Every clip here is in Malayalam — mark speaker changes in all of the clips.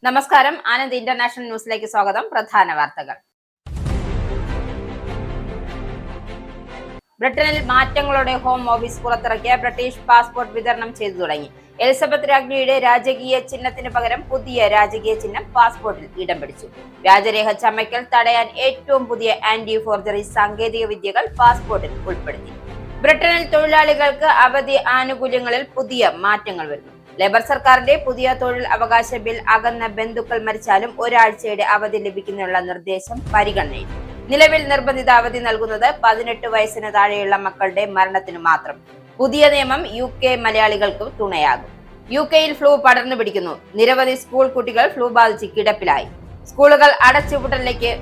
Speaker 1: നമസ്കാരം. ആനന്ദ് ഇന്റർനാഷണൽ ന്യൂസിലേക്ക് സ്വാഗതം. പ്രധാന വാർത്തകൾ. ബ്രിട്ടനിൽ മാറ്റങ്ങളോടെ ഹോം ഓഫീസ് പുറത്തിറക്കിയ ബ്രിട്ടീഷ് പാസ്പോർട്ട് വിതരണം ചെയ്തു തുടങ്ങി. എലിസബത്ത് രാജ്ഞിയുടെ രാജകീയ ചിഹ്നത്തിന് പകരം പുതിയ രാജകീയ ചിഹ്നം പാസ്പോർട്ടിൽ ഇടം പിടിച്ചു. വ്യാജരേഖ ചമയ്ക്കൽ തടയാൻ ഏറ്റവും പുതിയ ആന്റി ഫോർജറി സാങ്കേതിക വിദ്യകൾ പാസ്പോർട്ടിൽ ഉൾപ്പെടുത്തി. ബ്രിട്ടനിൽ തൊഴിലാളികൾക്ക് അവധി ആനുകൂല്യങ്ങളിൽ പുതിയ മാറ്റങ്ങൾ വരുന്നു. ലേബർ സർക്കാരിന്റെ പുതിയ തൊഴിൽ അവകാശ ബിൽ അകന്ന ബന്ധുക്കൾ മരിച്ചാലും ഒരാഴ്ചയുടെ അവധി ലഭിക്കുന്നതിനുള്ള നിർദ്ദേശം പരിഗണനയിൽ. നിലവിൽ നിർബന്ധിത അവധി നൽകുന്നത് 18 വയസ്സിന് താഴെയുള്ള മക്കളുടെ മരണത്തിനു മാത്രം. പുതിയ നിയമം UK മലയാളികൾക്കും തുണയാകും. UK-യിൽ ഫ്ലൂ പടർന്നു പിടിക്കുന്നു. നിരവധി സ്കൂൾ കുട്ടികൾ ഫ്ലൂ ബാധിച്ച് കിടപ്പിലായി. സ്കൂളുകൾ അടച്ചുപൂട്ടലിലേക്ക്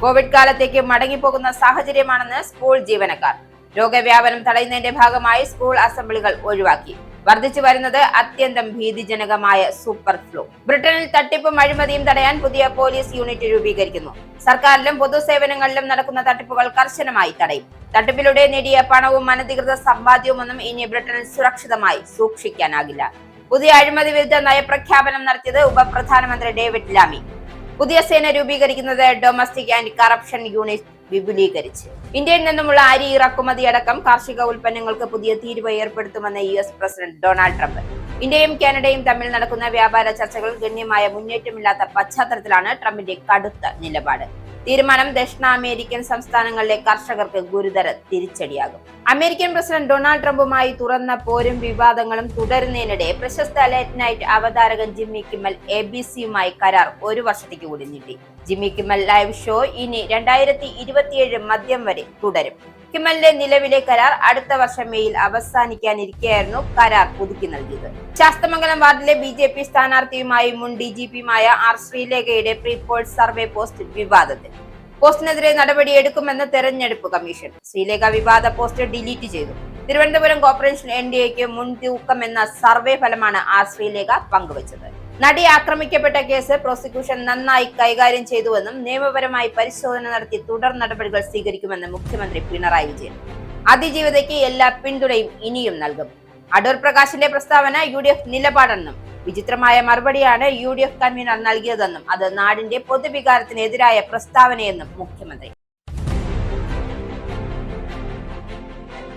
Speaker 1: കോവിഡ് കാലത്തേക്ക് മടങ്ങിപ്പോകുന്ന സാഹചര്യമാണെന്ന് സ്കൂൾ ജീവനക്കാർ. രോഗവ്യാപനം തടയുന്നതിന്റെ ഭാഗമായി സ്കൂൾ അസംബ്ലികൾ ഒഴിവാക്കി. വർദ്ധിച്ചു വരുന്നത് അത്യന്തം ഭീതിജനകമായ സൂപ്പർ ഫ്ലൂ. ബ്രിട്ടനിൽ തട്ടിപ്പും അഴിമതിയും തടയാൻ പുതിയ പോലീസ് യൂണിറ്റ് രൂപീകരിക്കുന്നു. സർക്കാരിലും പൊതുസേവനങ്ങളിലും നടക്കുന്ന തട്ടിപ്പുകൾ കർശനമായി തടയും. തട്ടിപ്പിലൂടെ നേടിയ പണവും അനധികൃത സമ്പാദ്യവുമൊന്നും ഇനി ബ്രിട്ടനിൽ സുരക്ഷിതമായി സൂക്ഷിക്കാനാകില്ല. പുതിയ അഴിമതി വിരുദ്ധ നയപ്രഖ്യാപനം നടത്തിയത് ഉപപ്രധാനമന്ത്രി ഡേവിഡ് ലാമി. പുതിയ സേന രൂപീകരിക്കുന്നത് ഡൊമസ്റ്റിക് ആൻഡ് കറപ്ഷൻ യൂണിറ്റ് വിപുലീകരിച്ച്. ഇന്ത്യയിൽ നിന്നുമുള്ള അരി ഇറക്കുമതി അടക്കം കാർഷിക ഉൽപ്പന്നങ്ങൾക്ക് പുതിയ തീരുവ ഏർപ്പെടുത്തുമെന്ന് US പ്രസിഡന്റ് ഡൊണാൾഡ് ട്രംപ്. ഇന്ത്യയും കാനഡയും തമ്മിൽ നടക്കുന്ന വ്യാപാര ചർച്ചകൾ ഗണ്യമായ മുന്നേറ്റമില്ലാത്ത പശ്ചാത്തലത്തിലാണ് ട്രംപിന്റെ കടുത്ത നിലപാട്. തീരുമാനം ദക്ഷിണ അമേരിക്കൻ സംസ്ഥാനങ്ങളിലെ കർഷകർക്ക് ഗുരുതര തിരിച്ചടിയാകും. അമേരിക്കൻ പ്രസിഡന്റ് ഡൊണാൾഡ് ട്രംപുമായി തുറന്ന പോരും വിവാദങ്ങളും തുടരുന്നതിനിടെ പ്രശസ്ത ലേറ്റ് നൈറ്റ് അവതാരകൻ ജിമ്മി കിമ്മൽ ABC-യുമായി കരാർ 1 വർഷത്തേക്ക് കൂടി നീട്ടി. ജിമ്മി കിമ്മൽ ലൈവ് ഷോ ഇനി 2027 മധ്യം വരെ തുടരും. കിമ്മലിന്റെ നിലവിലെ കരാർ അടുത്ത വർഷം മെയ്യിൽ അവസാനിക്കാനിരിക്കെയായിരുന്നു കരാർ പുതുക്കി നൽകിയത്. ശാസ്തമംഗലം വാർഡിലെ BJP സ്ഥാനാർത്ഥിയുമായി മുൻ DGP-യുമായ R ശ്രീലേഖയുടെ പ്രീ പോൾ സർവേ പോസ്റ്റ് വിവാദത്തിൽ. പോസ്റ്റിനെതിരെ നടപടിയെടുക്കുമെന്ന് തെരഞ്ഞെടുപ്പ് കമ്മീഷൻ. ശ്രീലേഖ വിവാദ പോസ്റ്റ് ഡിലീറ്റ് ചെയ്തു. തിരുവനന്തപുരം കോർപ്പറേഷൻ NDAക്ക് മുൻതൂക്കം എന്ന സർവേ ഫലമാണ് R ശ്രീലേഖ പങ്കുവച്ചത്. നടി ആക്രമിക്കപ്പെട്ട കേസ് പ്രോസിക്യൂഷൻ നന്നായി കൈകാര്യം ചെയ്തുവെന്നും നിയമപരമായി പരിശോധന നടത്തി തുടർ നടപടികൾ സ്വീകരിക്കുമെന്ന് മുഖ്യമന്ത്രി പിണറായി വിജയൻ. അതിജീവിതയ്ക്ക് എല്ലാ പിന്തുണയും ഇനിയും നൽകും. അടൂർ പ്രകാശിന്റെ പ്രസ്താവന UDF നിലപാടെന്നും വിചിത്രമായ മറുപടിയാണ് UDF കൺവീനർ നൽകിയതെന്നും അത് നാടിന്റെ പൊതുവികാരത്തിനെതിരായ പ്രസ്താവനയെന്നും മുഖ്യമന്ത്രി.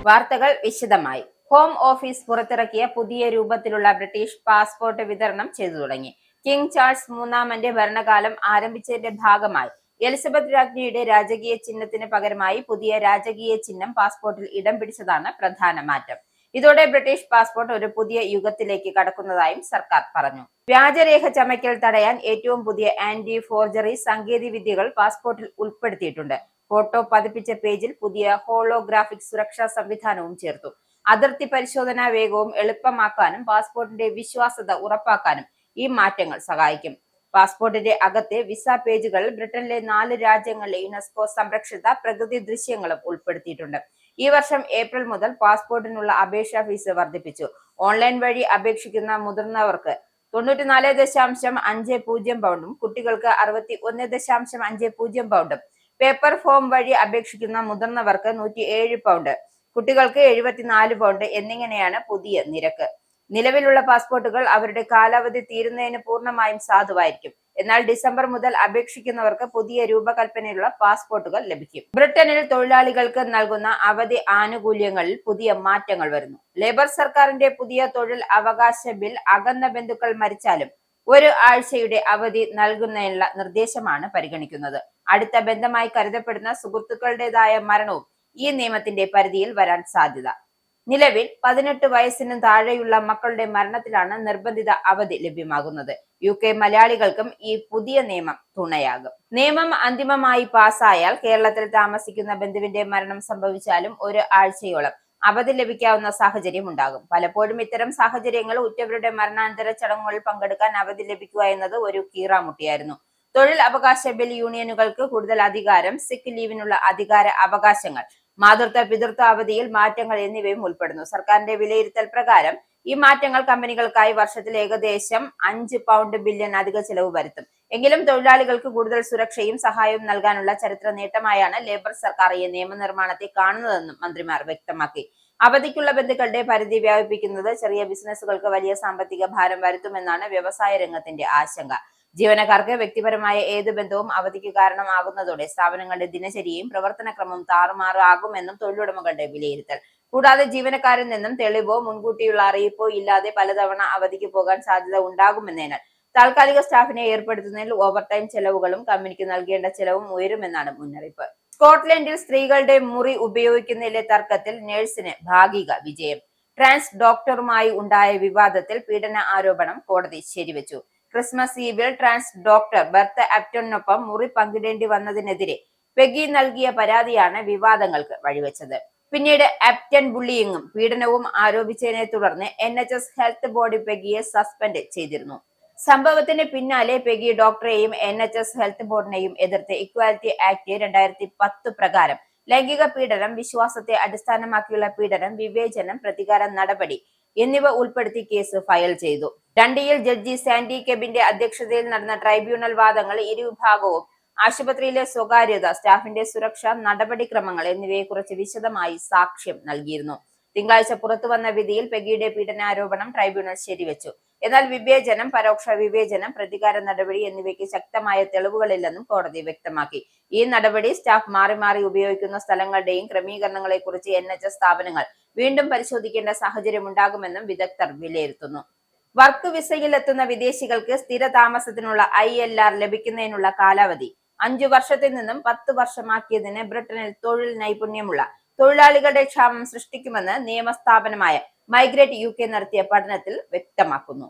Speaker 1: വാർത്തകൾ വിശദമായി. ഹോം ഓഫീസ് പുറത്തിറക്കിയ പുതിയ രൂപത്തിലുള്ള ബ്രിട്ടീഷ് പാസ്പോർട്ട് വിതരണം ചെയ്തു തുടങ്ങി. കിങ് ചാൾസ് മൂന്നാമന്റെ ഭരണകാലം ആരംഭിച്ചതിന്റെ ഭാഗമായി എലിസബത്ത് രാജ്ഞിയുടെ രാജകീയ ചിഹ്നത്തിന് പകരമായി പുതിയ രാജകീയ ചിഹ്നം പാസ്പോർട്ടിൽ ഇടം പിടിച്ചതാണ് പ്രധാന മാറ്റം. ഇതോടെ ബ്രിട്ടീഷ് പാസ്പോർട്ട് ഒരു പുതിയ യുഗത്തിലേക്ക് കടക്കുന്നതായും സർക്കാർ പറഞ്ഞു. വ്യാജരേഖ ചമയ്ക്കൽ തടയാൻ ഏറ്റവും പുതിയ ആന്റി ഫോർജറി സാങ്കേതിക വിദ്യകൾ പാസ്പോർട്ടിൽ ഉൾപ്പെടുത്തിയിട്ടുണ്ട്. ഫോട്ടോ പതിപ്പിച്ച പേജിൽ പുതിയ ഹോളോഗ്രാഫിക് സുരക്ഷാ സംവിധാനവും ചേർത്തു. അതിർത്തി പരിശോധനാ വേഗവും എളുപ്പമാക്കാനും പാസ്പോർട്ടിന്റെ വിശ്വാസ്യത ഉറപ്പാക്കാനും ഈ മാറ്റങ്ങൾ സഹായിക്കും. പാസ്പോർട്ടിന്റെ അകത്തെ വിസ പേജുകളിൽ ബ്രിട്ടനിലെ 4 രാജ്യങ്ങളിലെ യുനെസ്കോ സംരക്ഷിത പ്രകൃതി ദൃശ്യങ്ങളും ഉൾപ്പെടുത്തിയിട്ടുണ്ട്. ഈ വർഷം ഏപ്രിൽ മുതൽ പാസ്പോർട്ടിനുള്ള അപേക്ഷാ ഫീസ് വർദ്ധിപ്പിച്ചു. ഓൺലൈൻ വഴി അപേക്ഷിക്കുന്ന മുതിർന്നവർക്ക് 94.50 പൗണ്ടും കുട്ടികൾക്ക് 61.50 പൗണ്ടും, പേപ്പർ ഫോം വഴി അപേക്ഷിക്കുന്ന മുതിർന്നവർക്ക് 107 പൗണ്ട്, കുട്ടികൾക്ക് 74 പൗണ്ട് എന്നിങ്ങനെയാണ് പുതിയ നിരക്ക്. നിലവിലുള്ള പാസ്പോർട്ടുകൾ അവരുടെ കാലാവധി തീരുന്നതിന് പൂർണ്ണമായും സാധുവായിരിക്കും. എന്നാൽ ഡിസംബർ മുതൽ അപേക്ഷിക്കുന്നവർക്ക് പുതിയ രൂപകൽപ്പനയിലുള്ള പാസ്പോർട്ടുകൾ ലഭിക്കും. ബ്രിട്ടനിൽ തൊഴിലാളികൾക്ക് നൽകുന്ന അവധി ആനുകൂല്യങ്ങളിൽ പുതിയ മാറ്റങ്ങൾ വരുന്നു. ലേബർ സർക്കാരിന്റെ പുതിയ തൊഴിൽ അവകാശ ബിൽ അകന്ന ബന്ധുക്കൾ മരിച്ചാലും 1 ആഴ്ചയുടെ അവധി നൽകുന്നതിനുള്ള നിർദ്ദേശമാണ് പരിഗണിക്കുന്നത്. അടുത്ത ബന്ധമായി കരുതപ്പെടുന്ന സുഹൃത്തുക്കളുടേതായ മരണവും ഈ നിയമത്തിന്റെ പരിധിയിൽ വരാൻ സാധ്യത. നിലവിൽ 18 വയസ്സിന് താഴെയുള്ള മക്കളുടെ മരണത്തിലാണ് നിർബന്ധിത അവധി ലഭ്യമാകുന്നത്. UK മലയാളികൾക്കും ഈ പുതിയ നിയമം തുണയാകും. നിയമം അന്തിമമായി പാസ്സായാൽ കേരളത്തിൽ താമസിക്കുന്ന ബന്ധുവിന്റെ മരണം സംഭവിച്ചാലും 1 ആഴ്ചയോളം അവധി ലഭിക്കാവുന്ന സാഹചര്യം ഉണ്ടാകും. പലപ്പോഴും ഇത്തരം സാഹചര്യങ്ങൾ ഉറ്റവരുടെ മരണാനന്തര ചടങ്ങുകളിൽ പങ്കെടുക്കാൻ അവധി ലഭിക്കുക എന്നത് ഒരു കീറാമുട്ടിയായിരുന്നു. തൊഴിൽ അവകാശ ബിൽ യൂണിയനുകൾക്ക് കൂടുതൽ അധികാരം, സിക്ക് ലീവിനുള്ള അധികാര അവകാശങ്ങൾ, മാതൃത്വ പിതൃത്വ അവധിയിൽ മാറ്റങ്ങൾ എന്നിവയും ഉൾപ്പെടുന്നു. സർക്കാരിന്റെ വിലയിരുത്തൽ പ്രകാരം ഈ മാറ്റങ്ങൾ കമ്പനികൾക്കായി വർഷത്തിൽ ഏകദേശം 5 പൗണ്ട് ബില്യൺ അധിക ചെലവ് വരുത്തും. എങ്കിലും തൊഴിലാളികൾക്ക് കൂടുതൽ സുരക്ഷയും സഹായവും നൽകാനുള്ള ചരിത്ര നേട്ടമായാണ് ലേബർ സർക്കാർ ഈ നിയമനിർമ്മാണത്തെ കാണുന്നതെന്നും മന്ത്രിമാർ വ്യക്തമാക്കി. അവധിക്കുള്ള ബന്ധുക്കളുടെ പരിധി വ്യാപിപ്പിക്കുന്നത് ചെറിയ ബിസിനസ്സുകൾക്ക് വലിയ സാമ്പത്തിക ഭാരം വരുത്തുമെന്നാണ് വ്യവസായ രംഗത്തിന്റെ ആശങ്ക. ജീവനക്കാർക്ക് വ്യക്തിപരമായ ഏത് ബന്ധവും അവധിക്ക് കാരണമാകുന്നതോടെ സ്ഥാപനങ്ങളുടെ ദിനചര്യയും പ്രവർത്തനക്രമവും താറുമാറാകുമെന്നും തൊഴിലുടമകളുടെ വിലയിരുത്തൽ. കൂടാതെ ജീവനക്കാരിൽ നിന്നും തെളിവോ മുൻകൂട്ടിയുള്ള അറിയിപ്പോ ഇല്ലാതെ പലതവണ അവധിക്ക് പോകാൻ സാധ്യത ഉണ്ടാകുമെന്നതിനാൽ താൽക്കാലിക സ്റ്റാഫിനെ ഏർപ്പെടുത്തുന്നതിൽ ഓവർടൈം ചെലവുകളും കമ്പനിക്ക് നൽകേണ്ട ചെലവും ഉയരുമെന്നാണ് മുന്നറിയിപ്പ്. സ്കോട്ട്ലൻഡിൽ സ്ത്രീകളുടെ മുറി ഉപയോഗിക്കുന്നതിലെ തർക്കത്തിൽ നഴ്സിന് ഭാഗിക വിജയം. ട്രാൻസ് ഡോക്ടറുമായി ഉണ്ടായ വിവാദത്തിൽ പീഡന ആരോപണം കോടതി ശരിവെച്ചു. ക്രിസ്മസ് ഈവിൽ ട്രാൻസ് ഡോക്ടർ ബെർത്ത അപ്റ്റണിനൊപ്പം മുറി പങ്കിടേണ്ടി വന്നതിനെതിരെ പെഗി നൽകിയ പരാതിയാണ് വിവാദങ്ങൾക്ക് വഴിവെച്ചത്. പിന്നീട് അപ്റ്റൺ ബുള്ളിയിങ്ങും പീഡനവും ആരോപിച്ചതിനെ തുടർന്ന് NHS ഹെൽത്ത് ബോർഡ് പെഗിയെ സസ്പെൻഡ് ചെയ്തിരുന്നു. സംഭവത്തിന് പിന്നാലെ പെഗി ഡോക്ടറെയും NHS ഹെൽത്ത് ബോർഡിനെയും എതിർത്ത് ഇക്വാലിറ്റി ആക്ട് 2010 പ്രകാരം ലൈംഗിക പീഡനം, വിശ്വാസത്തെ അടിസ്ഥാനമാക്കിയുള്ള പീഡനം, വിവേചനം, പ്രതികാര നടപടി എന്നിവ ഉൾപ്പെടുത്തി കേസ് ഫയൽ ചെയ്തു. ഡണ്ടിയിൽ ജഡ്ജി സാൻഡി കെബിന്റെ അധ്യക്ഷതയിൽ നടന്ന ട്രൈബ്യൂണൽ വാദങ്ങൾ ഇരുവിഭാഗവും ആശുപത്രിയിലെ സ്വകാര്യത, സ്റ്റാഫിന്റെ സുരക്ഷ, നടപടിക്രമങ്ങൾ എന്നിവയെക്കുറിച്ച് വിശദമായി സാക്ഷ്യം നൽകിയിരുന്നു. തിങ്കളാഴ്ച പുറത്തുവന്ന വിധിയിൽ പെഗിയുടെ പീഡനാരോപണം ട്രൈബ്യൂണൽ ശരിവെച്ചു. എന്നാൽ വിവേചനം, പരോക്ഷ വിവേചനം, പ്രതികാര നടപടി എന്നിവയ്ക്ക് ശക്തമായ തെളിവുകളില്ലെന്നും കോടതി വ്യക്തമാക്കി. ഈ നടപടി സ്റ്റാഫ് മാറി മാറി ഉപയോഗിക്കുന്ന സ്ഥലങ്ങളുടെയും ക്രമീകരണങ്ങളെക്കുറിച്ച് NHS സ്ഥാപനങ്ങൾ വീണ്ടും പരിശോധിക്കേണ്ട സാഹചര്യമുണ്ടാകുമെന്നും വിദഗ്ധർ വിലയിരുത്തുന്നു. വർക്ക് വിസയിൽ എത്തുന്ന വിദേശികൾക്ക് സ്ഥിര താമസത്തിനുള്ള ILR ലഭിക്കുന്നതിനുള്ള കാലാവധി 5 വർഷത്തിൽ നിന്നും 10 വർഷമാക്കിയതിന് ബ്രിട്ടനിൽ തൊഴിൽ നൈപുണ്യമുള്ള തൊഴിലാളികളുടെ ക്ഷാമം സൃഷ്ടിക്കുമെന്ന് നിയമസ്ഥാപനമായ മൈഗ്രേറ്റ് UK നടത്തിയ പഠനത്തിൽ വ്യക്തമാക്കുന്നു.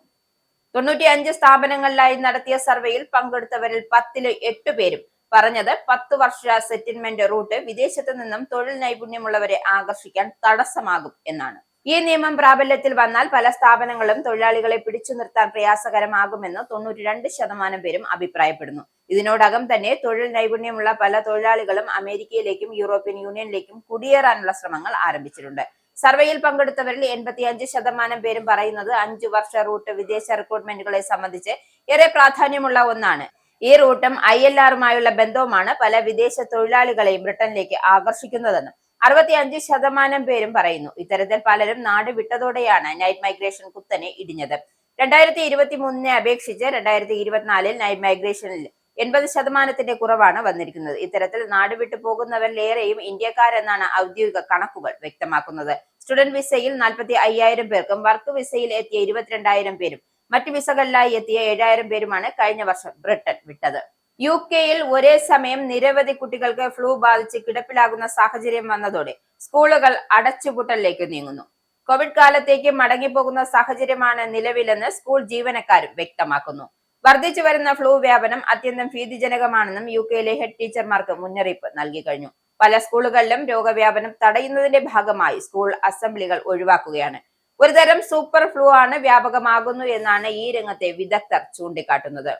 Speaker 1: 95 സ്ഥാപനങ്ങളിലായി നടത്തിയ സർവേയിൽ പങ്കെടുത്തവരിൽ 10ൽ 8 പേരും പറഞ്ഞത് 10 വർഷ സെറ്റിൽമെന്റ് റൂട്ട് വിദേശത്തു നിന്നും തൊഴിൽ നൈപുണ്യമുള്ളവരെ ആകർഷിക്കാൻ തടസ്സമാകും എന്നാണ്. ഈ നിയമം പ്രാബല്യത്തിൽ വന്നാൽ പല സ്ഥാപനങ്ങളും തൊഴിലാളികളെ പിടിച്ചു നിർത്താൻ പ്രയാസകരമാകുമെന്ന് 92% പേരും അഭിപ്രായപ്പെടുന്നു. ഇതിനോടകം തന്നെ തൊഴിൽ നൈപുണ്യമുള്ള പല തൊഴിലാളികളും അമേരിക്കയിലേക്കും യൂറോപ്യൻ യൂണിയനിലേക്കും കുടിയേറാനുള്ള ശ്രമങ്ങൾ ആരംഭിച്ചിട്ടുണ്ട്. സർവേയിൽ പങ്കെടുത്തവരിൽ 85% പേരും പറയുന്നത് 5 വർഷ റൂട്ട് വിദേശ റിക്രൂട്ട്മെന്റുകളെ സംബന്ധിച്ച് ഏറെ പ്രാധാന്യമുള്ള ഒന്നാണ്. ഈ റൂട്ടും ILRുമായുള്ള ബന്ധവുമാണ് പല വിദേശ തൊഴിലാളികളെയും ബ്രിട്ടനിലേക്ക് ആകർഷിക്കുന്നതെന്നും 65% പേരും പറയുന്നു. ഇത്തരത്തിൽ പലരും നാട് വിട്ടതോടെയാണ് നൈറ്റ് മൈഗ്രേഷൻ കുത്തനെ ഇടിഞ്ഞത്. 2023 അപേക്ഷിച്ച് 2024 നൈറ്റ് മൈഗ്രേഷനിൽ 80% കുറവാണ് വന്നിരിക്കുന്നത്. ഇത്തരത്തിൽ നാട് വിട്ടു പോകുന്നവരിലേറെയും ഇന്ത്യക്കാരെന്നാണ് ഔദ്യോഗിക കണക്കുകൾ വ്യക്തമാക്കുന്നത്. സ്റ്റുഡന്റ് വിസയിൽ 45,000 പേർക്കും വർക്ക് വിസയിൽ എത്തിയ 22,000 പേരും മറ്റു വിസകളിലായി എത്തിയ 7,000 പേരുമാണ് കഴിഞ്ഞ വർഷം ബ്രിട്ടൻ വിട്ടത്. UK-യിൽ ഒരേ സമയം നിരവധി കുട്ടികൾക്ക് ഫ്ലൂ ബാധിച്ച് കിടപ്പിലാകുന്ന സാഹചര്യം വന്നതോടെ സ്കൂളുകൾ അടച്ചുപൂട്ടലിലേക്ക് നീങ്ങുന്നു. കോവിഡ് കാലത്തേക്ക് മടങ്ങിപ്പോകുന്ന സാഹചര്യമാണ് നിലവിലെന്ന് സ്കൂൾ ജീവനക്കാരും വ്യക്തമാക്കുന്നു. വർദ്ധിച്ചു വരുന്ന ഫ്ലൂ വ്യാപനം അത്യന്തം ഭീതിജനകമാണെന്നും UK-യിലെ ഹെഡ് ടീച്ചർമാർക്ക് മുന്നറിയിപ്പ് നൽകി കഴിഞ്ഞു. പല സ്കൂളുകളിലും രോഗവ്യാപനം തടയുന്നതിന്റെ ഭാഗമായി സ്കൂൾ അസംബ്ലികൾ ഒഴിവാക്കുകയാണ്. ഒരുതരം സൂപ്പർ ഫ്ലൂ ആണ് വ്യാപകമാകുന്നു എന്നാണ് ഈ രംഗത്തെ വിദഗ്ധർ ചൂണ്ടിക്കാട്ടുന്നത്.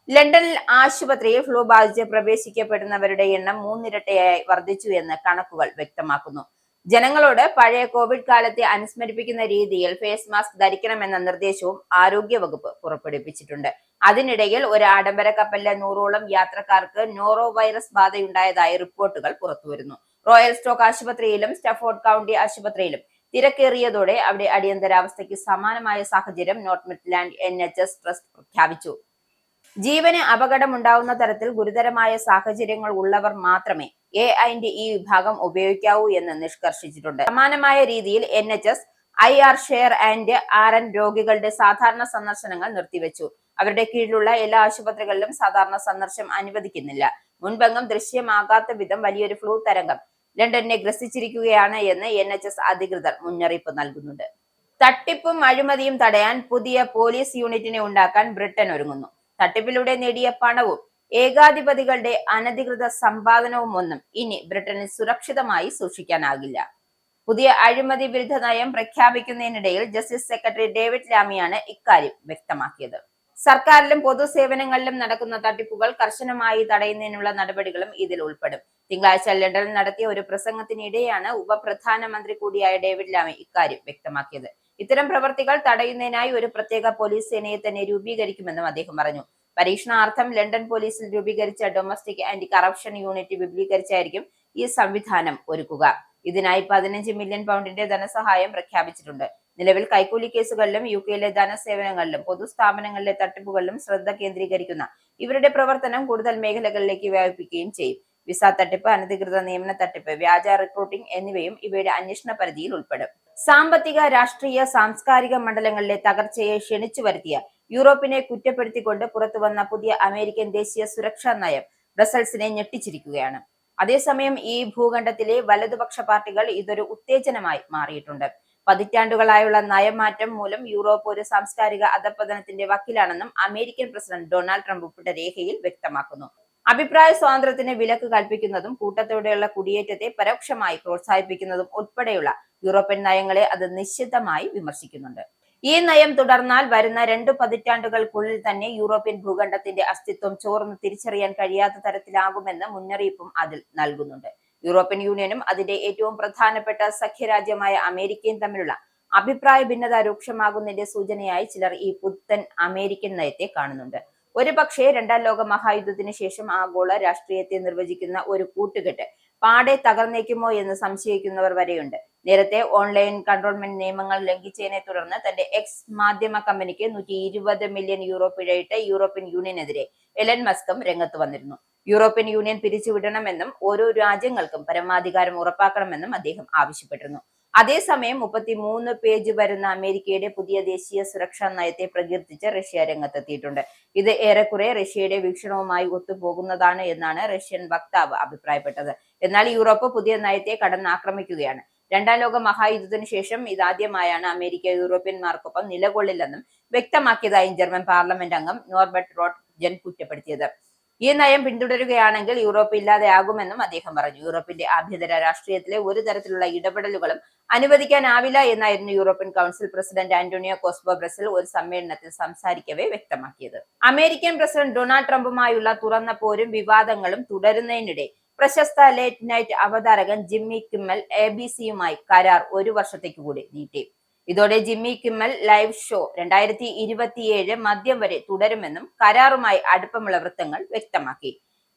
Speaker 1: ലണ്ടനിൽ ആശുപത്രിയിൽ ഫ്ലൂ ബാധിച്ച് പ്രവേശിക്കപ്പെടുന്നവരുടെ എണ്ണം 3 ഇരട്ടിയായി വർദ്ധിച്ചു എന്ന് കണക്കുകൾ വ്യക്തമാക്കുന്നു. ജനങ്ങളോട് പഴയ കോവിഡ് കാലത്തെ അനുസ്മരിപ്പിക്കുന്ന രീതിയിൽ ഫേസ് മാസ്ക് ധരിക്കണമെന്ന നിർദ്ദേശവും ആരോഗ്യവകുപ്പ് പുറപ്പെടുവിച്ചിട്ടുണ്ട്. അതിനിടയിൽ ഒരു ആഡംബര കപ്പലിലെ 100ഓളം യാത്രക്കാർക്ക് നോറോ വൈറസ് ബാധയുണ്ടായതായി റിപ്പോർട്ടുകൾ പുറത്തുവരുന്നു. റോയൽ സ്റ്റോക്ക് ആശുപത്രിയിലും സ്റ്റഫോർഡ് കൗണ്ടി ആശുപത്രിയിലും തിരക്കേറിയതോടെ അവിടെ അടിയന്തരാവസ്ഥയ്ക്ക് സമാനമായ സാഹചര്യം നോർത്ത് മിഡ്ലാൻഡ് NHS ട്രസ്റ്റ് പ്രഖ്യാപിച്ചു. ജീവന് അപകടമുണ്ടാവുന്ന തരത്തിൽ ഗുരുതരമായ സാഹചര്യങ്ങൾ ഉള്ളവർ മാത്രമേ AI-ന്റെ ഈ വിഭാഗം ഉപയോഗിക്കാവൂ എന്ന് നിഷ്കർഷിച്ചിട്ടുണ്ട്. സമാനമായ രീതിയിൽ NHS IR share and RN രോഗികളുടെ സാധാരണ സന്ദർശനങ്ങൾ നിർത്തിവെച്ചു. അവരുടെ കീഴിലുള്ള എല്ലാ ആശുപത്രികളിലും സാധാരണ സന്ദർശനം അനുവദിക്കുന്നില്ല. മുൻപെങ്ങും ദൃശ്യമാകാത്ത വിധം വലിയൊരു ഫ്ലൂ തരംഗം ലണ്ടനെ ഗ്രസിച്ചിരിക്കുകയാണ് എന്ന് NHS അധികൃതർ മുന്നറിയിപ്പ് നൽകുന്നുണ്ട്. തട്ടിപ്പും അഴിമതിയും തടയാൻ പുതിയ പോലീസ് യൂണിറ്റിനെ ഉണ്ടാക്കാൻ ബ്രിട്ടൻ ഒരുങ്ങുന്നു. തട്ടിപ്പിലൂടെ നേടിയ പണവും ഏകാധിപതികളുടെ അനധികൃത സമ്പാദനവും ഒന്നും ഇനി ബ്രിട്ടനിൽ സുരക്ഷിതമായി സൂക്ഷിക്കാനാകില്ല. പുതിയ അഴിമതി വിരുദ്ധ നയം പ്രഖ്യാപിക്കുന്നതിനിടയിൽ ജസ്റ്റിസ് സെക്രട്ടറി ഡേവിഡ് ലാമിയാണ് ഇക്കാര്യം വ്യക്തമാക്കിയത്. സർക്കാരിലും പൊതുസേവനങ്ങളിലും നടക്കുന്ന തട്ടിപ്പുകൾ കർശനമായി തടയുന്നതിനുള്ള നടപടികളും ഇതിൽ ഉൾപ്പെടും. തിങ്കളാഴ്ച ലണ്ടനിൽ നടത്തിയ ഒരു പ്രസംഗത്തിനിടെയാണ് ഉപപ്രധാനമന്ത്രി കൂടിയായ ഡേവിഡ് ലാമി ഇക്കാര്യം വ്യക്തമാക്കിയത്. ഇത്തരം പ്രവർത്തികൾ തടയുന്നതിനായി ഒരു പ്രത്യേക പോലീസ് സേനയെ തന്നെ രൂപീകരിക്കുമെന്നും അദ്ദേഹം പറഞ്ഞു. പരീക്ഷണാർത്ഥം ലണ്ടൻ പോലീസിൽ രൂപീകരിച്ച ഡൊമസ്റ്റിക് ആന്റി കറപ്ഷൻ യൂണിറ്റ് വിപുലീകരിച്ചായിരിക്കും ഈ സംവിധാനം ഒരുക്കുക. ഇതിനായി 15 മില്യൺ പൗണ്ടിന്റെ ധനസഹായം പ്രഖ്യാപിച്ചിട്ടുണ്ട്. നിലവിൽ കൈക്കൂലി കേസുകളിലും UK ധനസേവനങ്ങളിലും പൊതുസ്ഥാപനങ്ങളിലെ തട്ടിപ്പുകളിലും ശ്രദ്ധ കേന്ദ്രീകരിക്കുന്ന ഇവരുടെ പ്രവർത്തനം കൂടുതൽ മേഖലകളിലേക്ക് വ്യാപിപ്പിക്കുകയും ചെയ്യും. വിസ തട്ടിപ്പ്, അനധികൃത നിയമന തട്ടിപ്പ്, വ്യാജ റിക്രൂട്ടിംഗ് എന്നിവയും ഇവയുടെ അന്വേഷണ പരിധിയിൽ ഉൾപ്പെടും. സാമ്പത്തിക, രാഷ്ട്രീയ, സാംസ്കാരിക മണ്ഡലങ്ങളിലെ തകർച്ചയെ ക്ഷണിച്ചു വരുത്തിയ യൂറോപ്പിനെ കുറ്റപ്പെടുത്തിക്കൊണ്ട് പുറത്തുവന്ന പുതിയ അമേരിക്കൻ ദേശീയ സുരക്ഷാ നയം ബ്രസൽസിനെ ഞെട്ടിച്ചിരിക്കുകയാണ്. അതേസമയം ഈ ഭൂഖണ്ഡത്തിലെ വലതുപക്ഷ പാർട്ടികൾ ഇതൊരു ഉത്തേജനമായി മാറിയിട്ടുണ്ട്. പതിറ്റാണ്ടുകളായുള്ള നയമാറ്റം മൂലം യൂറോപ്പ് ഒരു സാംസ്കാരിക അധപ്പതനത്തിന്റെ വക്കിലാണെന്നും അമേരിക്കൻ പ്രസിഡന്റ് ഡൊണാൾഡ് ട്രംപ് ഒപ്പിട്ട രേഖയിൽ വ്യക്തമാക്കുന്നു. അഭിപ്രായ സ്വാതന്ത്ര്യത്തിന് വിലക്ക് കൽപ്പിക്കുന്നതും കൂട്ടത്തോടെയുള്ള കുടിയേറ്റത്തെ പരോക്ഷമായി പ്രോത്സാഹിപ്പിക്കുന്നതും ഉൾപ്പെടെയുള്ള യൂറോപ്യൻ നയങ്ങളെ അത് നിശ്ചിതമായി വിമർശിക്കുന്നുണ്ട്. ഈ നയം തുടർന്നാൽ വരുന്ന 2 പതിറ്റാണ്ടുകൾക്കുള്ളിൽ തന്നെ യൂറോപ്യൻ ഭൂഖണ്ഡത്തിന്റെ അസ്തിത്വം ചോർന്ന് തിരിച്ചറിയാൻ കഴിയാത്ത തരത്തിലാകുമെന്ന മുന്നറിയിപ്പും അതിൽ നൽകുന്നുണ്ട്. യൂറോപ്യൻ യൂണിയനും അതിന്റെ ഏറ്റവും പ്രധാനപ്പെട്ട സഖ്യരാജ്യമായ അമേരിക്കയും തമ്മിലുള്ള അഭിപ്രായ ഭിന്നത രൂക്ഷമാകുന്നതിന്റെ സൂചനയായി ചിലർ ഈ പുത്തൻ അമേരിക്കൻ നയത്തെ കാണുന്നുണ്ട്. ഒരു പക്ഷേ 2ാം ലോക മഹായുദ്ധത്തിന് ശേഷം ആഗോള രാഷ്ട്രീയത്തെ നിർവചിക്കുന്ന ഒരു കൂട്ടുകെട്ട് പാടെ തകർന്നേക്കുമോ എന്ന് സംശയിക്കുന്നവർ വരെയുണ്ട്. നേരത്തെ ഓൺലൈൻ കൺട്രോൾമെന്റ് നിയമങ്ങൾ ലംഘിച്ചതിനെ തുടർന്ന് തന്റെ എക്സ് മാധ്യമ കമ്പനിക്ക് 120 മില്യൺ യൂറോ പിഴയിട്ട യൂറോപ്യൻ യൂണിയനെതിരെ എലൻ മസ്കും രംഗത്ത് വന്നിരുന്നു. യൂറോപ്യൻ യൂണിയൻ പിരിച്ചുവിടണമെന്നും ഓരോ രാജ്യങ്ങൾക്കും പരമാധികാരം ഉറപ്പാക്കണമെന്നും അദ്ദേഹം ആവശ്യപ്പെട്ടിരുന്നു. അതേസമയം 33 പേജ് വരുന്ന അമേരിക്കയുടെ പുതിയ ദേശീയ സുരക്ഷാ നയത്തെ പ്രകീർത്തിച്ച് റഷ്യ രംഗത്തെത്തിയിട്ടുണ്ട്. ഇത് ഏറെക്കുറെ റഷ്യയുടെ വീക്ഷണവുമായി ഒത്തുപോകുന്നതാണ് എന്നാണ് റഷ്യൻ വക്താവ് അഭിപ്രായപ്പെട്ടത്. എന്നാൽ യൂറോപ്പ് പുതിയ നയത്തെ കടന്നാക്രമിക്കുകയാണ്. 2ാം ലോക മഹായുദ്ധത്തിന് ശേഷം ഇതാദ്യമായാണ് അമേരിക്ക യൂറോപ്യന്മാർക്കൊപ്പം നിലകൊള്ളില്ലെന്നും വ്യക്തമാക്കിയതായും ജർമ്മൻ പാർലമെന്റ് അംഗം നോർബർട്ട് റോട്ട്ജൻ കുറ്റപ്പെടുത്തിയത്. ഈ നയം പിന്തുടരുകയാണെങ്കിൽ യൂറോപ്പ് ഇല്ലാതെയാകുമെന്നും അദ്ദേഹം പറഞ്ഞു. യൂറോപ്പിന്റെ ആഭ്യന്തര രാഷ്ട്രീയത്തിലെ ഒരു തരത്തിലുള്ള ഇടപെടലുകളും അനുവദിക്കാനാവില്ല എന്നായിരുന്നു European council president Antonio Costa Brussels ഒരു സമ്മേളനത്തിൽ സംസാരിക്കവേ വ്യക്തമാക്കിയത്. അമേരിക്കൻ പ്രസിഡന്റ് ഡൊണാൾഡ് ട്രംപുമായുള്ള തുറന്ന പോരും വിവാദങ്ങളും തുടരുന്നതിനിടെ പ്രശസ്ത ലേറ്റ് നൈറ്റ് അവതാരകൻ ജിമ്മി കിമ്മൽ ABC-യുമായി കരാർ 1 വർഷത്തേക്ക് കൂടി നീട്ടി. ഇതോടെ ജിമ്മി കിമ്മൽ ലൈവ് ഷോ 2027 മധ്യം വരെ തുടരുമെന്നും കരാറുമായി അടുപ്പമുള്ള വൃത്തങ്ങൾ വ്യക്തമാക്കി.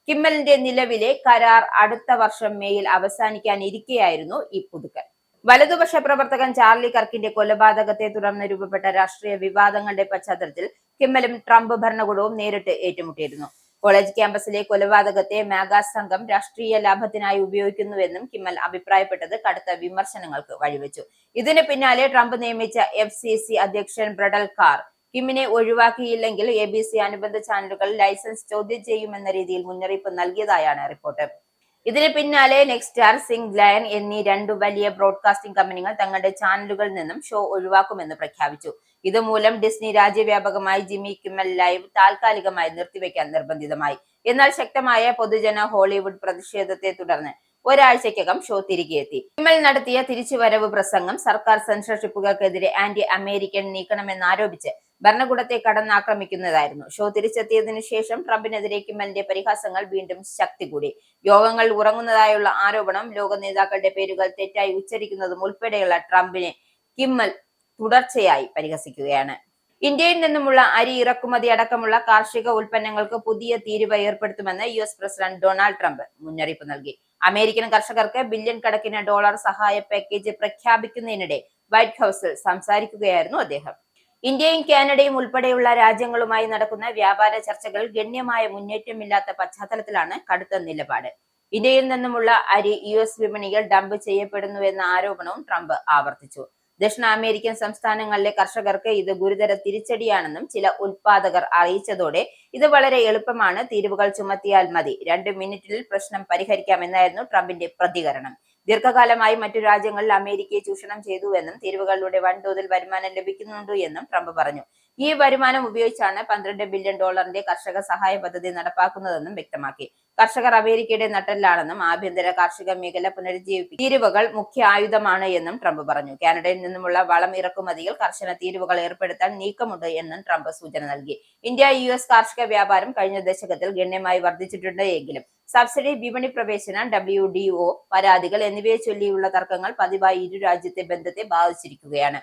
Speaker 1: കിമ്മലിന്റെ നിലവിലെ കരാർ അടുത്ത വർഷം മേയിൽ അവസാനിക്കാനിരിക്കെയായിരുന്നു ഈ പുതുക്കൽ. വലതുപക്ഷ പ്രവർത്തകൻ ചാർലി കർക്കിന്റെ കൊലപാതകത്തെ തുടർന്ന് രൂപപ്പെട്ട രാഷ്ട്രീയ വിവാദങ്ങളുടെ പശ്ചാത്തലത്തിൽ കിമ്മലും ട്രംപ് ഭരണകൂടവും നേരിട്ട് ഏറ്റുമുട്ടിയിരുന്നു. കോളേജ് ക്യാമ്പസിലെ കൊലപാതകത്തെ മാഗ സംഘം രാഷ്ട്രീയ ലാഭത്തിനായി ഉപയോഗിക്കുന്നുവെന്നും കിമ്മൽ അഭിപ്രായപ്പെട്ടത് കടുത്ത വിമർശനങ്ങൾക്ക് വഴിവെച്ചു. ഇതിന് പിന്നാലെ ട്രംപ് നിയമിച്ച FCC അധ്യക്ഷൻ ബ്രഡൽ കാർ കിമ്മിനെ ഒഴിവാക്കിയില്ലെങ്കിൽ ABC അനുബന്ധ ചാനലുകൾ ലൈസൻസ് ചോദ്യം ചെയ്യുമെന്ന രീതിയിൽ മുന്നറിയിപ്പ് നൽകിയതായാണ് റിപ്പോർട്ട്. ഇതിന് പിന്നാലെ നെക്സ്റ്റാർ, സിംഗ് ലയൺ എന്നീ 2 വലിയ ബ്രോഡ്കാസ്റ്റിംഗ് കമ്പനികൾ തങ്ങളുടെ ചാനലുകളിൽ നിന്നും ഷോ ഒഴിവാക്കുമെന്ന് പ്രഖ്യാപിച്ചു. ഇതുമൂലം ഡിസ്നി രാജ്യവ്യാപകമായി ജിമ്മി കിമ്മൽ ലൈവ് താൽക്കാലികമായി നിർത്തിവെക്കാൻ നിർബന്ധിതമായി. എന്നാൽ ശക്തമായ പൊതുജന ഹോളിവുഡ് പ്രതിഷേധത്തെ തുടർന്ന് ഒരാഴ്ചയ്ക്കകം ഷോ തിരികെ എത്തി. കിമ്മൽ നടത്തിയ തിരിച്ചുവരവ് പ്രസംഗം സർക്കാർ സെൻസർഷിപ്പുകൾക്കെതിരെ ആന്റി അമേരിക്കൻ നീക്കണമെന്നാരോപിച്ച് ഭരണകൂടത്തെ കടന്നാക്രമിക്കുന്നതായിരുന്നു. ഷോ തിരിച്ചെത്തിയതിനു ശേഷം ട്രംപിനെതിരെ കിമ്മലിന്റെ പരിഹാസങ്ങൾ വീണ്ടും ശക്തി കൂടി. യോഗങ്ങൾ ഉറങ്ങുന്നതായുള്ള ആരോപണം, ലോക നേതാക്കളുടെ പേരുകൾ തെറ്റായി ഉച്ചരിക്കുന്നതും ഉൾപ്പെടെയുള്ള ട്രംപിനെ കിമ്മൽ തുടർച്ചയായി പരിഹസിക്കുകയാണ്. ഇന്ത്യയിൽ നിന്നുമുള്ള അരി ഇറക്കുമതി അടക്കമുള്ള കാർഷിക ഉൽപ്പന്നങ്ങൾക്ക് പുതിയ തീരുവ ഏർപ്പെടുത്തുമെന്ന് US പ്രസിഡന്റ് ഡൊണാൾഡ് ട്രംപ് മുന്നറിയിപ്പ് നൽകി. അമേരിക്കൻ കർഷകർക്ക് ബില്യൺ കണക്കിന് ഡോളർ സഹായ പാക്കേജ് പ്രഖ്യാപിക്കുന്നതിനിടെ വൈറ്റ് ഹൌസിൽ സംസാരിക്കുകയായിരുന്നു അദ്ദേഹം. ഇന്ത്യയും കാനഡയും ഉൾപ്പെടെയുള്ള രാജ്യങ്ങളുമായി നടക്കുന്ന വ്യാപാര ചർച്ചകൾ ഗണ്യമായ മുന്നേറ്റമില്ലാത്ത പശ്ചാത്തലത്തിലാണ് കടുത്ത നിലപാട്. ഇന്ത്യയിൽ നിന്നുമുള്ള അരി US വിപണികൾ ഡംപ് ചെയ്യപ്പെടുന്നുവെന്ന ആരോപണവും ട്രംപ് ആവർത്തിച്ചു. ദക്ഷിണ അമേരിക്കൻ സംസ്ഥാനങ്ങളിലെ കർഷകർക്ക് ഇത് ഗുരുതര തിരിച്ചടിയാണെന്നും ചില ഉൽപാദകർ അറിയിച്ചതോടെ ഇത് വളരെ എളുപ്പമാണ്, തീരുവകൾ ചുമത്തിയാൽ മതി, 2 മിനിറ്റിൽ പ്രശ്നം പരിഹരിക്കാമെന്നായിരുന്നു ട്രംപിന്റെ പ്രതികരണം. ദീർഘകാലമായി മറ്റു രാജ്യങ്ങളിൽ അമേരിക്കയെ ചൂഷണം ചെയ്തുവെന്നും തീരുവകളിലൂടെ വൻതോതിൽ വരുമാനം ലഭിക്കുന്നുണ്ട് എന്നും ട്രംപ് പറഞ്ഞു. ഈ വരുമാനം ഉപയോഗിച്ചാണ് $12 ബില്യൺ കർഷക സഹായ പദ്ധതി നടപ്പാക്കുന്നതെന്നും വ്യക്തമാക്കി. കർഷകർ അമേരിക്കയുടെ നട്ടെല്ലാണെന്നും ആഭ്യന്തര കാർഷിക മേഖല പുനരുജ്ജീവിപ്പിക്കാൻ തീരുവകൾ മുഖ്യ ആയുധമാണ് എന്നും ട്രംപ് പറഞ്ഞു. കാനഡയിൽ നിന്നുമുള്ള വളം ഇറക്കുമതിയിൽ കർശന തീരുവകൾ ഏർപ്പെടുത്താൻ നീക്കമുണ്ട് എന്നും ട്രംപ് സൂചന നൽകി. ഇന്ത്യ US കാർഷിക വ്യാപാരം കഴിഞ്ഞ ദശകത്തിൽ ഗണ്യമായി വർദ്ധിച്ചിട്ടുണ്ട് എങ്കിലും സബ്സിഡി, വിപണി പ്രവേശനം, WTO പരാതികൾ എന്നിവയെ ചൊല്ലിയുള്ള തർക്കങ്ങൾ പതിവായി ഇരു രാജ്യത്തെ ബന്ധത്തെ ബാധിച്ചിരിക്കുകയാണ്.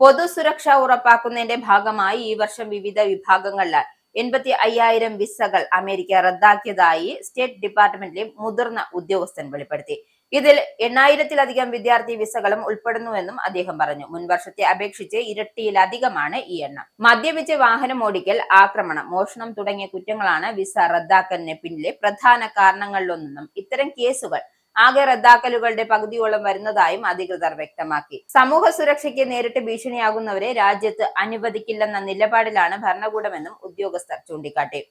Speaker 1: പൊതുസുരക്ഷ ഉറപ്പാക്കുന്നതിന്റെ ഭാഗമായി ഈ വർഷം വിവിധ വിഭാഗങ്ങളിലെ 85,000 വിസകൾ അമേരിക്ക റദ്ദാക്കിയതായി സ്റ്റേറ്റ് ഡിപ്പാർട്ട്മെന്റിലെ മുതിർന്ന ഉദ്യോഗസ്ഥൻ വെളിപ്പെടുത്തി. ഇതിൽ 8,000-ലധികം വിദ്യാർത്ഥി വിസകളും ഉൾപ്പെടുന്നുവെന്നും അദ്ദേഹം പറഞ്ഞു. മുൻവർഷത്തെ അപേക്ഷിച്ച് ഇരട്ടിയിലധികമാണ് ഈ എണ്ണം. മദ്യപിച്ച് വാഹനം ഓടിക്കൽ, ആക്രമണം, മോഷണം തുടങ്ങിയ കുറ്റങ്ങളാണ് വിസ റദ്ദാക്കലിന് പിന്നിലെ പ്രധാന കാരണങ്ങളിലൊന്നെന്നും ഇത്തരം കേസുകൾ ആകെ റദ്ദാക്കലുകളുടെ പകുതിയോളം വരുന്നതായും അധികൃതർ വ്യക്തമാക്കി. സമൂഹ സുരക്ഷയ്ക്ക് നേരിട്ട് ഭീഷണിയാകുന്നവരെ രാജ്യത്ത് അനുവദിക്കില്ലെന്ന നിലപാടിലാണ് ഭരണകൂടമെന്നും ഉദ്യോഗസ്ഥർ ചൂണ്ടിക്കാട്ടി.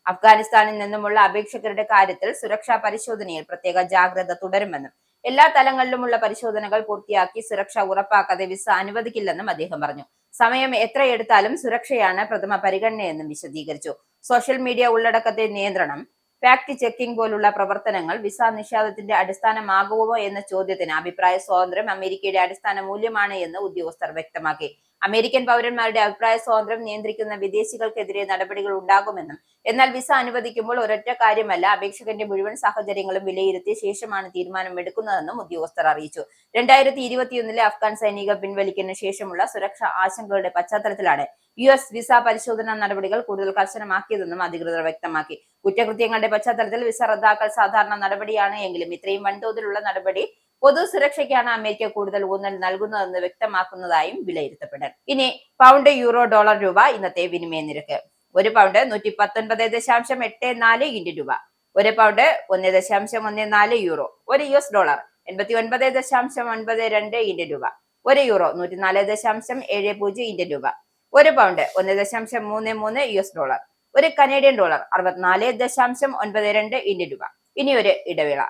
Speaker 1: അഫ്ഗാനിസ്ഥാനിൽ നിന്നുമുള്ള അപേക്ഷകരുടെ കാര്യത്തിൽ സുരക്ഷാ പരിശോധനയിൽ പ്രത്യേക ജാഗ്രത തുടരുമെന്നും എല്ലാ തലങ്ങളിലുമുള്ള പരിശോധനകൾ പൂർത്തിയാക്കി സുരക്ഷ ഉറപ്പാക്കാതെ വിസ അനുവദിക്കില്ലെന്നും അദ്ദേഹം പറഞ്ഞു. സമയം എത്രയെടുത്താലും സുരക്ഷയാണ് പ്രഥമ പരിഗണനയെന്നും വിശദീകരിച്ചു. സോഷ്യൽ മീഡിയ ഉള്ളടക്കത്തെ നിയന്ത്രണം, ഫാക്ട് ചെക്കിംഗ് പോലുള്ള പ്രവർത്തനങ്ങൾ വിസ നിഷേധത്തിന്റെ അടിസ്ഥാനമാകുമോ എന്ന ചോദ്യത്തിന് അഭിപ്രായ സ്വാതന്ത്ര്യം അമേരിക്കയുടെ അടിസ്ഥാന മൂല്യമാണ് എന്ന് ഉദ്യോഗസ്ഥർ വ്യക്തമാക്കി. അമേരിക്കൻ പൗരന്മാരുടെ അഭിപ്രായ സ്വാതന്ത്ര്യം നിയന്ത്രിക്കുന്ന വിദേശികൾക്കെതിരെ നടപടികൾ ഉണ്ടാകുമെന്നും എന്നാൽ വിസ അനുവദിക്കുമ്പോൾ ഒരൊറ്റ കാര്യമല്ല, അപേക്ഷകന്റെ മുഴുവൻ സാഹചര്യങ്ങളും വിലയിരുത്തിയ ശേഷമാണ് തീരുമാനമെടുക്കുന്നതെന്നും ഉദ്യോഗസ്ഥർ അറിയിച്ചു. 2021 അഫ്ഗാൻ സൈനിക പിൻവലിക്കലിന് ശേഷമുള്ള സുരക്ഷാ ആശങ്കകളുടെ പശ്ചാത്തലത്തിലാണ് US വിസ പരിശോധനാ നടപടികൾ കൂടുതൽ കർശനമാക്കിയതെന്നും അധികൃതർ വ്യക്തമാക്കി. കുറ്റകൃത്യങ്ങളുടെ പശ്ചാത്തലത്തിൽ വിസ റദ്ദാക്കൽ സാധാരണ നടപടിയാണ് എങ്കിലും ഇത്രയും വൻതോതിലുള്ള നടപടി പൊതു സുരക്ഷയ്ക്കാണ് അമേരിക്ക കൂടുതൽ ഊന്നൽ നൽകുന്നതെന്ന് വ്യക്തമാക്കുന്നതായും വിലയിരുത്തപ്പെടും. ഇനി പൗണ്ട്, യൂറോ, ഡോളർ, രൂപ ഇന്നത്തെ വിനിമയ നിരക്ക്. ഒരു പൗണ്ട് 119.84 ഇന്ത്യൻ രൂപ, ഒരു പൗണ്ട് 1.14 യൂറോ, ഒരു US ഡോളർ 89.92 ഇന്ത്യൻ രൂപ, ഒരു യൂറോ 104.70 ഇന്ത്യൻ രൂപ, ഒരു പൗണ്ട് 1.33 US ഡോളർ, ഒരു കനേഡിയൻ ഡോളർ 64.92 ഇന്ത്യൻ രൂപ. ഇനി ഒരു ഇടവേള.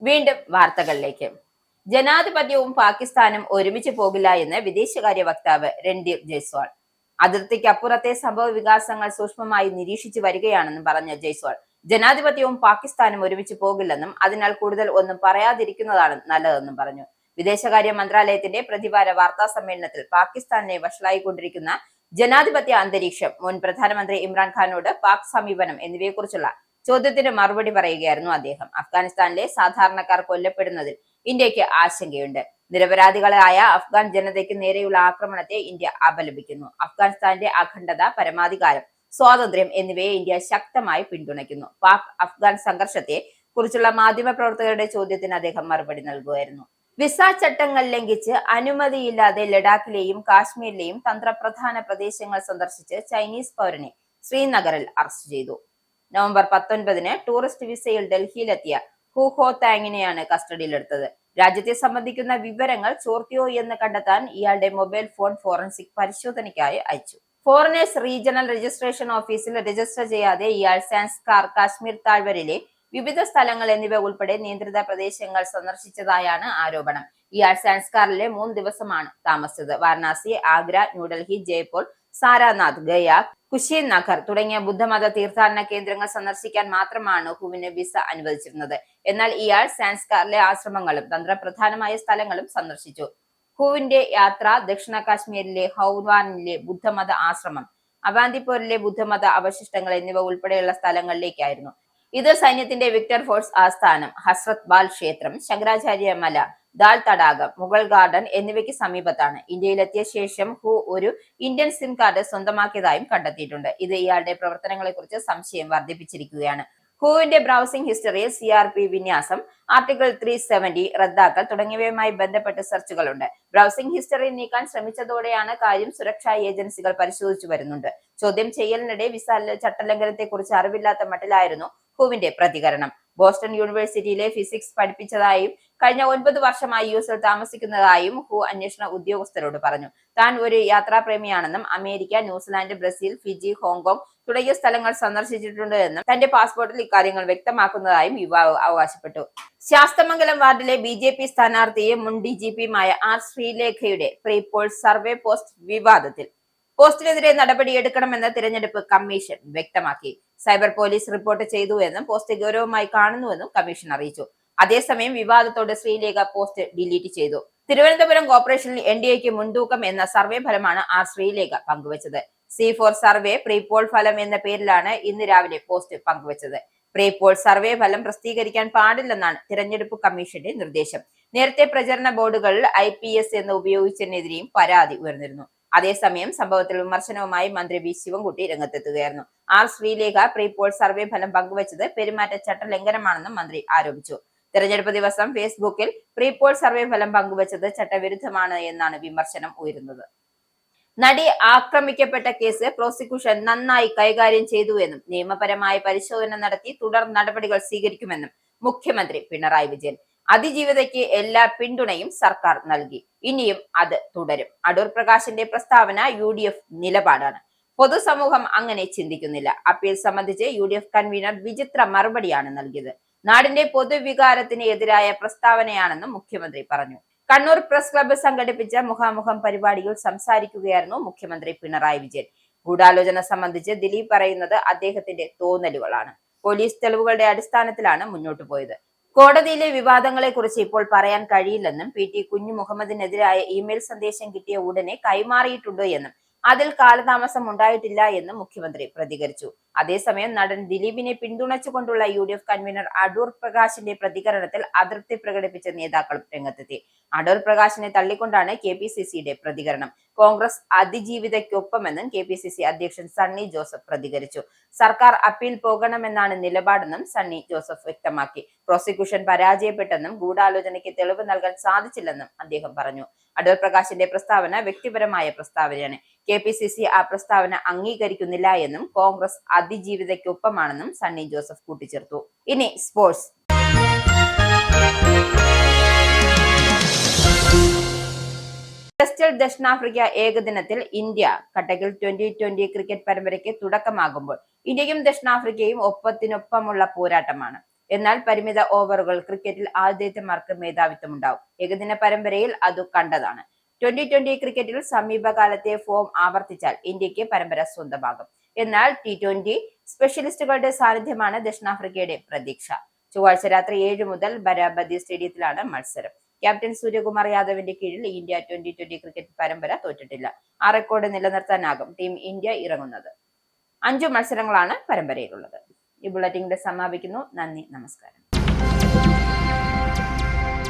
Speaker 1: വീണ്ടും വാർത്തകളിലേക്ക്. ജനാധിപത്യവും പാകിസ്ഥാനും ഒരുമിച്ച് പോകില്ല എന്ന് വിദേശകാര്യ വക്താവ് രൺദീപ് ജയ്സ്വാൾ. അതിർത്തിക്കപ്പുറത്തെ സംഭവ വികാസങ്ങൾ സൂക്ഷ്മമായി നിരീക്ഷിച്ചു വരികയാണെന്നും പറഞ്ഞ ജയ്സ്വാൾ, ജനാധിപത്യവും പാകിസ്ഥാനും ഒരുമിച്ച് പോകില്ലെന്നും അതിനാൽ കൂടുതൽ ഒന്നും പറയാതിരിക്കുന്നതാണ് നല്ലതെന്നും പറഞ്ഞു. വിദേശകാര്യ മന്ത്രാലയത്തിന്റെ പ്രതിവാര വാർത്താ സമ്മേളനത്തിൽ പാകിസ്ഥാനെ വഷളായിക്കൊണ്ടിരിക്കുന്ന ജനാധിപത്യ അന്തരീക്ഷം, മുൻ പ്രധാനമന്ത്രി ഇമ്രാൻഖാനോട് പാക് സമീപനം എന്നിവയെക്കുറിച്ചുള്ള ചോദ്യത്തിന് മറുപടി പറയുകയായിരുന്നു അദ്ദേഹം. അഫ്ഗാനിസ്ഥാനിലെ സാധാരണക്കാർ കൊല്ലപ്പെടുന്നതിൽ ഇന്ത്യക്ക് ആശങ്കയുണ്ട്. നിരപരാധികളായ അഫ്ഗാൻ ജനതയ്ക്ക് നേരെയുള്ള ആക്രമണത്തെ ഇന്ത്യ അപലപിക്കുന്നു. അഫ്ഗാനിസ്ഥാന്റെ അഖണ്ഡത, പരമാധികാരം, സ്വാതന്ത്ര്യം എന്നിവയെ ഇന്ത്യ ശക്തമായി പിന്തുണയ്ക്കുന്നു. പാക് അഫ്ഗാൻ സംഘർഷത്തെ കുറിച്ചുള്ള മാധ്യമപ്രവർത്തകരുടെ ചോദ്യത്തിന് അദ്ദേഹം മറുപടി നൽകുകയായിരുന്നു. വിസ ചട്ടങ്ങൾ ലംഘിച്ച് അനുമതിയില്ലാതെ ലഡാക്കിലെയും കാശ്മീരിലെയും തന്ത്രപ്രധാന പ്രദേശങ്ങൾ സന്ദർശിച്ച് ചൈനീസ് പൗരനെ ശ്രീനഗറിൽ അറസ്റ്റ് ചെയ്തു. നവംബർ 19 ടൂറിസ്റ്റ് വിസയിൽ ഡൽഹിയിലെത്തിയ ഹു ഹോ താങ്ങിനെയാണ് കസ്റ്റഡിയിലെടുത്തത്. രാജ്യത്തെ സംബന്ധിക്കുന്ന വിവരങ്ങൾ ചോർത്തിയോ എന്ന് കണ്ടെത്താൻ ഇയാളുടെ മൊബൈൽ ഫോൺ ഫോറൻസിക് പരിശോധനയ്ക്കായി അയച്ചു. ഫോറിനേഴ്സ് റീജിയണൽ രജിസ്ട്രേഷൻ ഓഫീസിൽ രജിസ്റ്റർ ചെയ്യാതെ ഇയാൾ സാൻസ്കാർ, കാശ്മീർ താഴ്വരയിലെ വിവിധ സ്ഥലങ്ങൾ എന്നിവ ഉൾപ്പെടെ നിയന്ത്രിത പ്രദേശങ്ങൾ സന്ദർശിച്ചതായാണ് ആരോപണം. ഇയാൾ സാൻസ്കാറിലെ 3 ദിവസമാണ് താമസിച്ചത്. വാരണാസി, ആഗ്ര, ന്യൂഡൽഹി, ജയ്പൂർ, സാരാനാഥ്, ഗയ, കുശി നഗർ തുടങ്ങിയ ബുദ്ധമത തീർത്ഥാടന കേന്ദ്രങ്ങൾ സന്ദർശിക്കാൻ മാത്രമാണ് ഹുവിന് വിസ അനുവദിച്ചിരുന്നത്. എന്നാൽ ഇയാൾ സാൻസ്കാറിലെ ആശ്രമങ്ങളും തന്ത്രപ്രധാനമായ സ്ഥലങ്ങളും സന്ദർശിച്ചു. ഹുവിന്റെ യാത്ര ദക്ഷിണ കാശ്മീരിലെ ഹൗവാനിലെ ബുദ്ധമത ആശ്രമം, അവാന്തിപൂരിലെ ബുദ്ധമത അവശിഷ്ടങ്ങൾ എന്നിവ ഉൾപ്പെടെയുള്ള സ്ഥലങ്ങളിലേക്കായിരുന്നു. ഇത് സൈന്യത്തിന്റെ വിക്ടർ ഫോഴ്സ് ആസ്ഥാനം, ഹസ്രത് ബാൽ ക്ഷേത്രം, ശങ്കരാചാര്യ മല, ദാൽ തടാകം, മുഗൾ ഗാർഡൻ എന്നിവയ്ക്ക് സമീപത്താണ്. ഇന്ത്യയിലെത്തിയ ശേഷം ഹു ഒരു ഇന്ത്യൻ സിം കാർഡ് സ്വന്തമാക്കിയതായും കണ്ടെത്തിയിട്ടുണ്ട്. ഇത് ഇയാളുടെ പ്രവർത്തനങ്ങളെക്കുറിച്ച് സംശയം വർദ്ധിപ്പിച്ചിരിക്കുകയാണ്. ഹുവിന്റെ ബ്രൗസിംഗ് ഹിസ്റ്ററിയിൽ CRP വിന്യാസം, ആർട്ടിക്കിൾ 370 റദ്ദാക്കൽ തുടങ്ങിയവയുമായി ബന്ധപ്പെട്ട് സെർച്ചുകളുണ്ട്. ബ്രൗസിംഗ് ഹിസ്റ്ററി നീക്കാൻ ശ്രമിച്ചതോടെയാണ് കാര്യം സുരക്ഷാ ഏജൻസികൾ പരിശോധിച്ചു വരുന്നുണ്ട്. ചോദ്യം ചെയ്യലിനിടെ വിസ ചട്ടലംഘനത്തെക്കുറിച്ച് അറിവില്ലാത്ത മട്ടിലായിരുന്നു ഹുവിന്റെ പ്രതികരണം. ബോസ്റ്റൺ യൂണിവേഴ്സിറ്റിയിലെ ഫിസിക്സ് പഠിപ്പിച്ചതായും കഴിഞ്ഞ 9 വർഷമായി US താമസിക്കുന്നതായും ഹു അന്വേഷണ ഉദ്യോഗസ്ഥരോട് പറഞ്ഞു. താൻ ഒരു യാത്രാപ്രേമിയാണെന്നും America, New Zealand, Brazil, Fiji, Hong Kong തുടങ്ങിയ സ്ഥലങ്ങൾ സന്ദർശിച്ചിട്ടുണ്ട് എന്നും തന്റെ പാസ്പോർട്ടിൽ ഇക്കാര്യങ്ങൾ വ്യക്തമാക്കുന്നതായും യുവാവ് അവകാശപ്പെട്ടു. ശാസ്തമംഗലം വാർഡിലെ BJP സ്ഥാനാർത്ഥിയും മുൻ DGPയുമായ R ശ്രീലേഖയുടെ പ്രീ പോൾ സർവേ പോസ്റ്റ് വിവാദത്തിൽ. പോസ്റ്റിനെതിരെ നടപടിയെടുക്കണമെന്ന് തിരഞ്ഞെടുപ്പ് കമ്മീഷൻ വ്യക്തമാക്കി. സൈബർ പോലീസ് റിപ്പോർട്ട് ചെയ്തു എന്നും പോസ്റ്റ് ഗൗരവമായി കാണുന്നുവെന്നും കമ്മീഷൻ അറിയിച്ചു. അതേസമയം വിവാദത്തോട് ശ്രീലേഖ പോസ്റ്റ് ഡിലീറ്റ് ചെയ്തു. തിരുവനന്തപുരം കോർപ്പറേഷനിൽ NDAക്ക് മുൻതൂക്കം എന്ന സർവേ ഫലമാണ് R ശ്രീലേഖ പങ്കുവച്ചത്. C4 സർവേ പ്രീ പോൾ ഫലം എന്ന പേരിലാണ് ഇന്ന് രാവിലെ പോസ്റ്റ് പങ്കുവച്ചത്. പ്രീ പോൾ സർവേ ഫലം പ്രസിദ്ധീകരിക്കാൻ പാടില്ലെന്നാണ് തിരഞ്ഞെടുപ്പ് കമ്മീഷന്റെ നിർദ്ദേശം. നേരത്തെ പ്രചരണ ബോർഡുകളിൽ IPS എന്ന് ഉപയോഗിച്ചതിനെതിരെയും പരാതി ഉയർന്നിരുന്നു. അതേസമയം സംഭവത്തിൽ വിമർശനവുമായി മന്ത്രി വി ശിവൻകുട്ടി രംഗത്തെത്തുകയായിരുന്നു. ശ്രീലേഖ പ്രീപോൾ സർവേ ഫലം പങ്കുവച്ചത് പെരുമാറ്റച്ചട്ട ലംഘനമാണെന്നും മന്ത്രി ആരോപിച്ചു. തെരഞ്ഞെടുപ്പ് ദിവസം ഫേസ്ബുക്കിൽ പ്രീപോൾ സർവേ ഫലം പങ്കുവച്ചത് ചട്ടവിരുദ്ധമാണ് എന്നാണ് വിമർശനം ഉയരുന്നത്. നടി ആക്രമിക്കപ്പെട്ട കേസ് പ്രോസിക്യൂഷൻ നന്നായി കൈകാര്യം ചെയ്തുവെന്നും നിയമപരമായ പരിശോധന നടത്തി തുടർ നടപടികൾ സ്വീകരിക്കുമെന്നും മുഖ്യമന്ത്രി പിണറായി വിജയൻ. അതിജീവിതയ്ക്ക് എല്ലാ പിന്തുണയും സർക്കാർ നൽകി, ഇനിയും അത് തുടരും. അടൂർ പ്രകാശിന്റെ പ്രസ്താവന UDF നിലപാടാണ്. പൊതുസമൂഹം അങ്ങനെ ചിന്തിക്കുന്നില്ല. അപ്പീൽ സംബന്ധിച്ച് UDF കൺവീനർ വിചിത്ര മറുപടിയാണ് നൽകിയത്. നാടിന്റെ പൊതുവികാരത്തിന് എതിരായ പ്രസ്താവനയാണെന്നും മുഖ്യമന്ത്രി പറഞ്ഞു. കണ്ണൂർ പ്രസ് ക്ലബ്ബ് സംഘടിപ്പിച്ച മുഖാമുഖം പരിപാടിയിൽ സംസാരിക്കുകയായിരുന്നു മുഖ്യമന്ത്രി പിണറായി വിജയൻ. ഗൂഢാലോചന സംബന്ധിച്ച് ദിലീപ് പറയുന്നത് അദ്ദേഹത്തിന്റെ തോന്നലുകളാണ്. പോലീസ് തെളിവുകളുടെ അടിസ്ഥാനത്തിലാണ് മുന്നോട്ടു പോയത്. കോടതിയിലെ വിവാദങ്ങളെ കുറിച്ച് ഇപ്പോൾ പറയാൻ കഴിയില്ലെന്നും PT കുഞ്ഞു മുഹമ്മദിനെതിരായ ഇമെയിൽ സന്ദേശം കിട്ടിയ ഉടനെ കൈമാറിയിട്ടുണ്ട് എന്നും അതിൽ കാലതാമസം ഉണ്ടായിട്ടില്ല എന്നും മുഖ്യമന്ത്രി പ്രതികരിച്ചു. അതേസമയം നടൻ ദിലീപിനെ പിന്തുണച്ചുകൊണ്ടുള്ള UDF കൺവീനർ അടൂർ പ്രകാശിന്റെ പ്രതികരണത്തിൽ അതൃപ്തി പ്രകടിപ്പിച്ച നേതാക്കളും രംഗത്തെത്തി. അടൂർ പ്രകാശിനെ തള്ളിക്കൊണ്ടാണ് KPCCയുടെ പ്രതികരണം. കോൺഗ്രസ് അതിജീവിതയ്ക്കൊപ്പമെന്നും KPCC അധ്യക്ഷൻ സണ്ണി ജോസഫ് പ്രതികരിച്ചു. സർക്കാർ അപ്പീൽ പോകണമെന്നാണ് നിലപാടെന്നും സണ്ണി ജോസഫ് വ്യക്തമാക്കി. പ്രോസിക്യൂഷൻ പരാജയപ്പെട്ടെന്നും ഗൂഢാലോചനയ്ക്ക് തെളിവ് നൽകാൻ സാധിച്ചില്ലെന്നും അദ്ദേഹം പറഞ്ഞു. അടൂർ പ്രകാശിന്റെ പ്രസ്താവന വ്യക്തിപരമായ പ്രസ്താവനയാണ്. KPCC ആ പ്രസ്താവന അംഗീകരിക്കുന്നില്ല എന്നും കോൺഗ്രസ് അതിജീവിതയ്ക്കൊപ്പമാണെന്നും സണ്ണി ജോസഫ് കൂട്ടിച്ചേർത്തു. ഇനി സ്പോർട്സ്. ടെസ്റ്റിൽ ദക്ഷിണാഫ്രിക്ക ഏകദിനത്തിൽ ഇന്ത്യ കട്ടക്കിൽ T20 ക്രിക്കറ്റ് പരമ്പരയ്ക്ക് തുടക്കമാകുമ്പോൾ ഇന്ത്യയും ദക്ഷിണാഫ്രിക്കയും ഒപ്പത്തിനൊപ്പമുള്ള പോരാട്ടമാണ്. എന്നാൽ പരിമിത ഓവറുകൾ ക്രിക്കറ്റിൽ ആതിഥേയന്മാർക്ക് മേധാവിത്വമുണ്ടാവും. ഏകദിന പരമ്പരയിൽ അത് കണ്ടതാണ്. T20 ക്രിക്കറ്റിൽ സമീപകാലത്തെ ഫോം ആവർത്തിച്ചാൽ ഇന്ത്യക്ക് പരമ്പര സ്വന്തമാകും. എന്നാൽ T20 സ്പെഷ്യലിസ്റ്റുകളുടെ സാന്നിധ്യമാണ് ദക്ഷിണാഫ്രിക്കയുടെ പ്രതീക്ഷ. ചൊവ്വാഴ്ച രാത്രി 7 മുതൽ ബരാബതി സ്റ്റേഡിയത്തിലാണ് മത്സരം. ക്യാപ്റ്റൻ സൂര്യകുമാർ യാദവിന്റെ കീഴിൽ ഇന്ത്യ T20 ക്രിക്കറ്റ് പരമ്പര തോറ്റിട്ടില്ല. ആ റെക്കോർഡ് നിലനിർത്താനാകും ടീം ഇന്ത്യ ഇറങ്ങുന്നത്. 5 മത്സരങ്ങളാണ് പരമ്പരയിലുള്ളത്. ഈ ബുള്ളറ്റിൻ സമാപിക്കുന്നു. നന്ദി, നമസ്കാരം.